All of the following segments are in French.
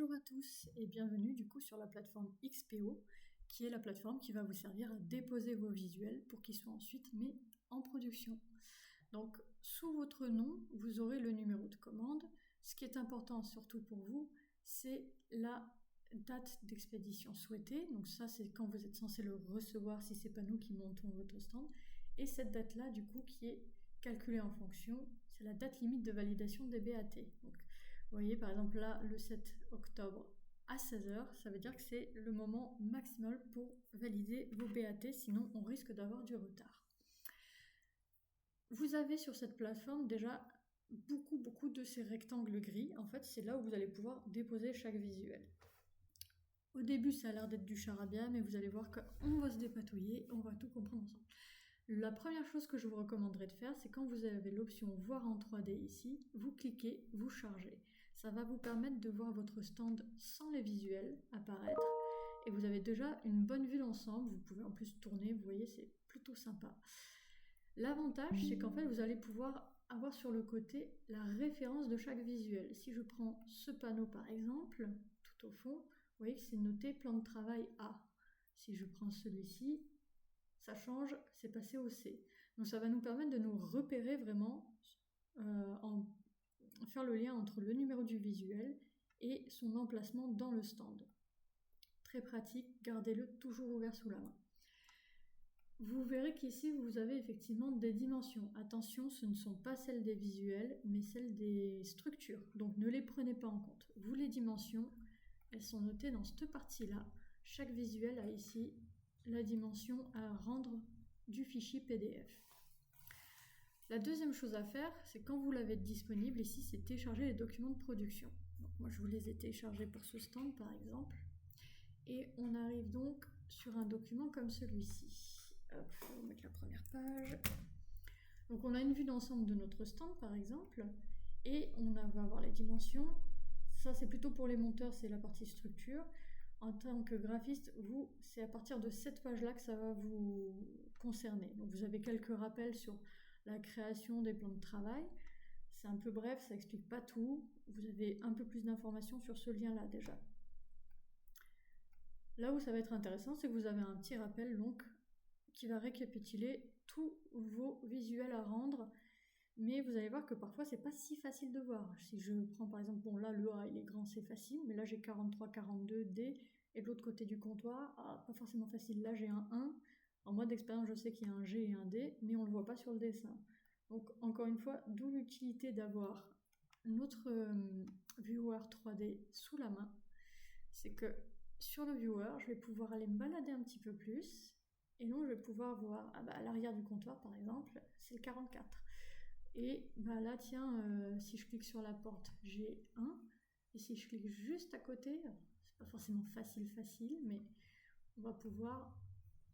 Bonjour à tous et bienvenue du coup sur la plateforme XPO qui est la plateforme qui va vous servir à déposer vos visuels pour qu'ils soient ensuite mis en production. Donc sous votre nom, vous aurez le numéro de commande. Ce qui est important surtout pour vous, c'est la date d'expédition souhaitée. Donc ça, c'est quand vous êtes censé le recevoir si c'est pas nous qui montons votre stand. Et cette date-là, du coup, qui est calculée en fonction, c'est la date limite de validation des BAT. Donc, vous voyez, par exemple, là, le 7 octobre à 16h, ça veut dire que c'est le moment maximal pour valider vos BAT, sinon on risque d'avoir du retard. Vous avez sur cette plateforme déjà beaucoup de ces rectangles gris. En fait, c'est là où vous allez pouvoir déposer chaque visuel. Au début, ça a l'air d'être du charabia, mais vous allez voir qu'on va se dépatouiller, on va tout comprendre ensemble. La première chose que je vous recommanderais de faire, c'est quand vous avez l'option voir en 3D ici, vous cliquez, vous chargez. Ça va vous permettre de voir votre stand sans les visuels apparaître. Et vous avez déjà une bonne vue d'ensemble, vous pouvez en plus tourner, vous voyez, c'est plutôt sympa. L'avantage, c'est qu'en fait, vous allez pouvoir avoir sur le côté la référence de chaque visuel. Si je prends ce panneau par exemple, tout au fond, vous voyez que c'est noté plan de travail A. Si je prends celui-ci, ça change, c'est passé au C. Donc ça va nous permettre de nous repérer vraiment, faire le lien entre le numéro du visuel et son emplacement dans le stand. Très pratique, gardez-le toujours ouvert sous la main. Vous verrez qu'ici, vous avez effectivement des dimensions. Attention, ce ne sont pas celles des visuels, mais celles des structures. Donc ne les prenez pas en compte. Vous, les dimensions, elles sont notées dans cette partie-là. Chaque visuel a ici la dimension à rendre du fichier PDF. La deuxième chose à faire, c'est quand vous l'avez disponible, ici, c'est télécharger les documents de production. Donc moi, je vous les ai téléchargés pour ce stand, par exemple. Et on arrive donc sur un document comme celui-ci. Hop, je vais mettre la première page. Donc on a une vue d'ensemble de notre stand par exemple, et on va avoir les dimensions. Ça c'est plutôt pour les monteurs, c'est la partie structure. En tant que graphiste, vous, c'est à partir de cette page-là que ça va vous concerner. Donc vous avez quelques rappels sur la création des plans de travail. C'est un peu bref, ça explique pas tout. Vous avez un peu plus d'informations sur ce lien-là déjà. Là où ça va être intéressant, c'est que vous avez un petit rappel donc qui va récapituler tous vos visuels à rendre, mais vous allez voir que parfois c'est pas si facile de voir. Si je prends par exemple, bon là le A il est grand, c'est facile, mais là j'ai 43, 42, D, et de l'autre côté du comptoir, pas forcément facile, là j'ai un 1, en moi d'expérience je sais qu'il y a un G et un D, mais on le voit pas sur le dessin. Donc encore une fois, d'où l'utilité d'avoir notre viewer 3D sous la main, c'est que sur le viewer, je vais pouvoir aller me balader un petit peu plus, et donc je vais pouvoir voir, à l'arrière du comptoir par exemple, c'est le 44. Et là tiens, si je clique sur la porte, j'ai 1, et si je clique juste à côté, c'est pas forcément facile, mais on va pouvoir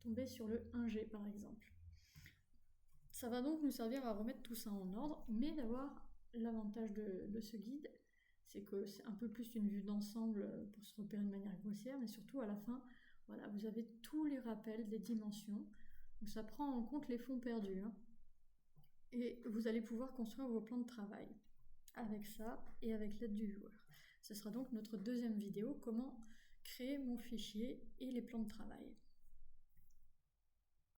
tomber sur le 1G par exemple. Ça va donc nous servir à remettre tout ça en ordre, mais d'avoir l'avantage de ce guide, c'est que c'est un peu plus une vue d'ensemble pour se repérer de manière grossière, mais surtout à la fin, voilà, vous avez tous les rappels des dimensions, donc ça prend en compte les fonds perdus, et vous allez pouvoir construire vos plans de travail avec ça et avec l'aide du viewer. Ce sera donc notre deuxième vidéo, comment créer mon fichier et les plans de travail.